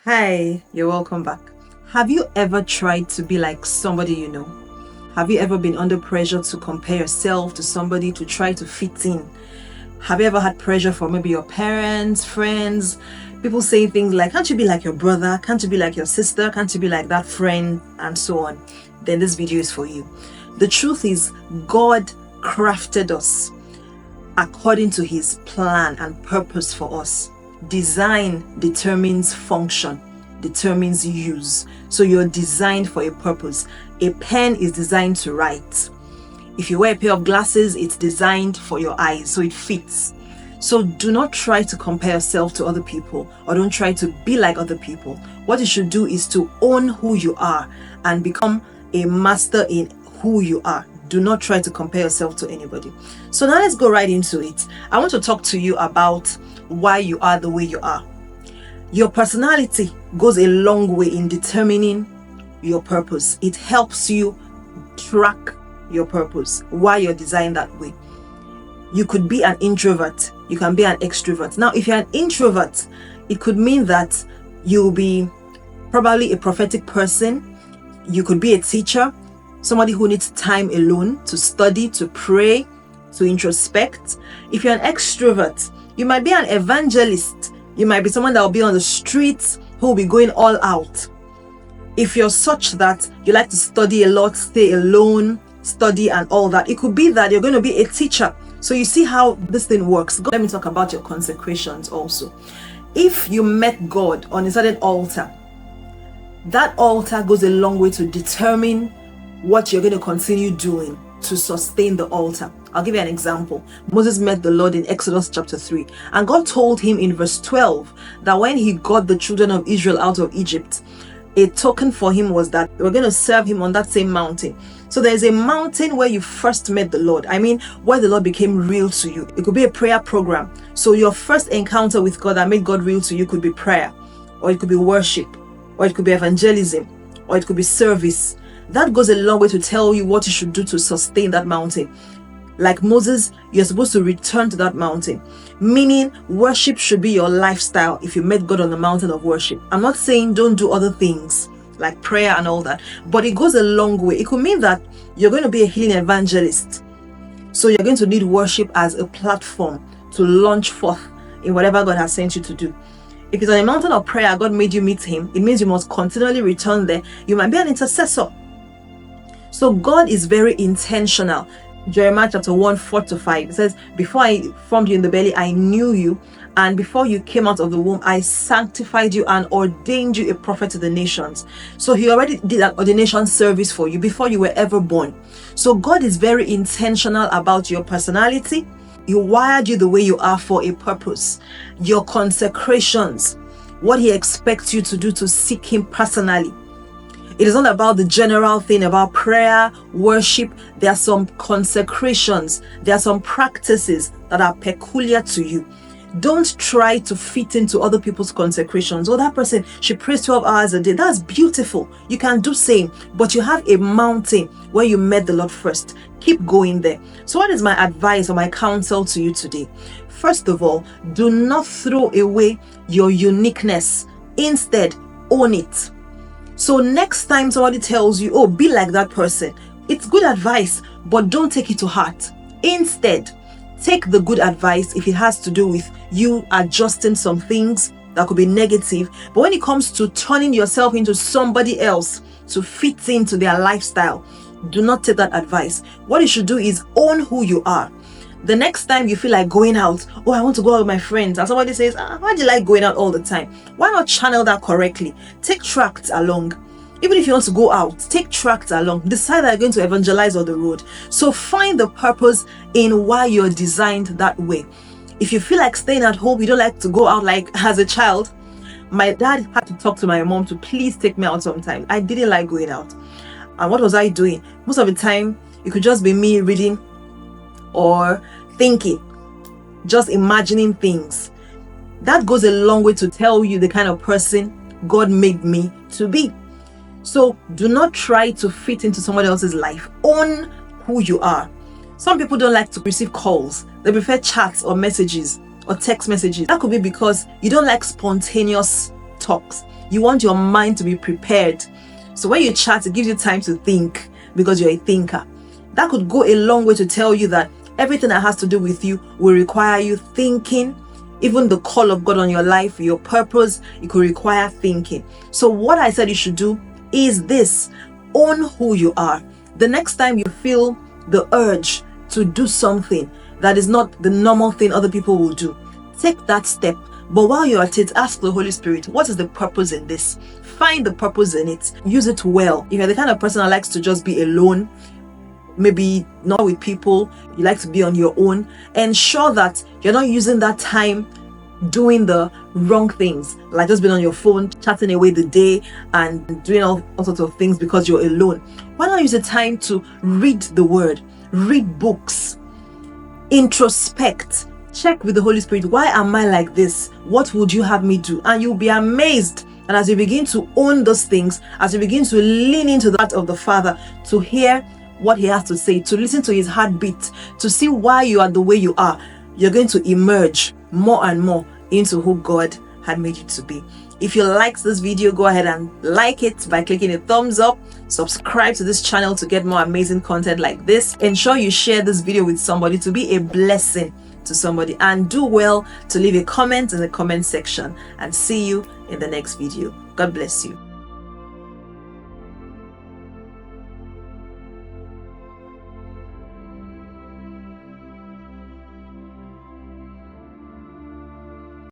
Hi, you're welcome back. Have you ever tried to be like somebody you know? Have you ever been under pressure to compare yourself to somebody to try to fit in? Have you ever had pressure from maybe your parents, friends, people saying things like, can't you be like your brother? Can't you be like your sister? Can't you be like that friend? And so on. Then this video is for you. The truth is, God crafted us according to his plan and purpose for us. Design determines function, determines use. So you're designed for a purpose. A pen is designed to write. If you wear a pair of glasses, it's designed for your eyes, so it fits. So do not try to compare yourself to other people, or don't try to be like other people. What you should do is to own who you are and become a master in who you are. Do not try to compare yourself to anybody. So now let's go right into it. I want to talk to you about why you are the way you are. Your personality goes a long way in determining your purpose. It helps you track your purpose, why you're designed that way. You could be an introvert, you can be an extrovert. Now, if you're an introvert, it could mean that you'll be probably a prophetic person. You could be a teacher, somebody who needs time alone to study, to pray, to introspect. If you're an extrovert, you might be an evangelist. You might be someone that will be on the streets, who will be going all out. If you're such that you like to study a lot, stay alone, study and all that, it could be that you're going to be a teacher. So you see how this thing works. Let me talk about your consecrations also. If you met God on a certain altar, that altar goes a long way to determine what you're going to continue doing to sustain the altar. I'll give you an example. Moses met the Lord in Exodus chapter 3, and God told him in verse 12 that when he got the children of Israel out of Egypt, a token for him was that we're going to serve him on that same mountain. So there's a mountain where you first met the Lord. I mean, where the Lord became real to you. It could be a prayer program. So your first encounter with God that made God real to you could be prayer, or it could be worship, or it could be evangelism, or it could be service. That goes a long way to tell you what you should do to sustain that mountain. Like Moses, you're supposed to return to that mountain. Meaning, worship should be your lifestyle if you met God on the mountain of worship. I'm not saying don't do other things like prayer and all that, but it goes a long way. It could mean that you're going to be a healing evangelist. So you're going to need worship as a platform to launch forth in whatever God has sent you to do. If it's on a mountain of prayer, God made you meet him, it means you must continually return there. You might be an intercessor. So God is very intentional. Jeremiah chapter 1, 4-5, it says, before I formed you in the belly, I knew you, and before you came out of the womb, I sanctified you and ordained you a prophet to the nations. So he already did an ordination service for you before you were ever born. So God is very intentional about your personality. He wired you the way you are for a purpose. Your consecrations, what he expects you to do to seek him personally. It is not about the general thing about prayer, worship. There are some consecrations. There are some practices that are peculiar to you. Don't try to fit into other people's consecrations. Oh, that person, she prays 12 hours a day. That's beautiful. You can do same, but you have a mountain where you met the Lord first. Keep going there. So what is my advice or my counsel to you today? First of all, do not throw away your uniqueness. Instead, own it. So next time somebody tells you, oh, be like that person, it's good advice, but don't take it to heart. Instead, take the good advice if it has to do with you adjusting some things that could be negative. But when it comes to turning yourself into somebody else to fit into their lifestyle, do not take that advice. What you should do is own who you are. The next time you feel like going out, oh, I want to go out with my friends, and somebody says, why do you like going out all the time? Why not channel that correctly? Take tracts along. Even if you want to go out, take tracts along. Decide that you're going to evangelize on the road. So find the purpose in why you're designed that way. If you feel like staying at home, you don't like to go out like as a child. My dad had to talk to my mom to please take me out sometimes. I didn't like going out. And what was I doing? Most of the time, it could just be me reading or thinking, just imagining things. That goes a long way to tell you the kind of person God made me to be. So do not try to fit into somebody else's life. Own who you are. Some people don't like to receive calls. They prefer chats or messages or text messages. That could be because you don't like spontaneous talks. You want your mind to be prepared. So when you chat, it gives you time to think because you're a thinker. That could go a long way to tell you that everything that has to do with you will require you thinking. Even the call of God on your life, your purpose, it could require thinking. So what I said you should do is this: own who you are. The next time you feel the urge to do something that is not the normal thing other people will do, take that step. But while you're at it, ask the Holy Spirit, what is the purpose in this? Find the purpose in it. Use it well. If you're the kind of person that likes to just be alone, maybe not with people, you like to be on your own, ensure that you're not using that time doing the wrong things, like just being on your phone, chatting away the day and doing all sorts of things because you're alone. Why not use the time to read the word, read books, introspect, check with the Holy Spirit, why am I like this? What would you have me do? And you'll be amazed. And as you begin to own those things, as you begin to lean into the heart of the Father, to hear what He has to say, to listen to His heartbeat, to see why you are the way you are, you're going to emerge more and more into who God had made you to be. If you liked this video, go ahead and like it by clicking a thumbs up. Subscribe to this channel to get more amazing content like this. Ensure you share this video with somebody to be a blessing to somebody, and do well to leave a comment in the comment section, and see you in the next video. God bless you.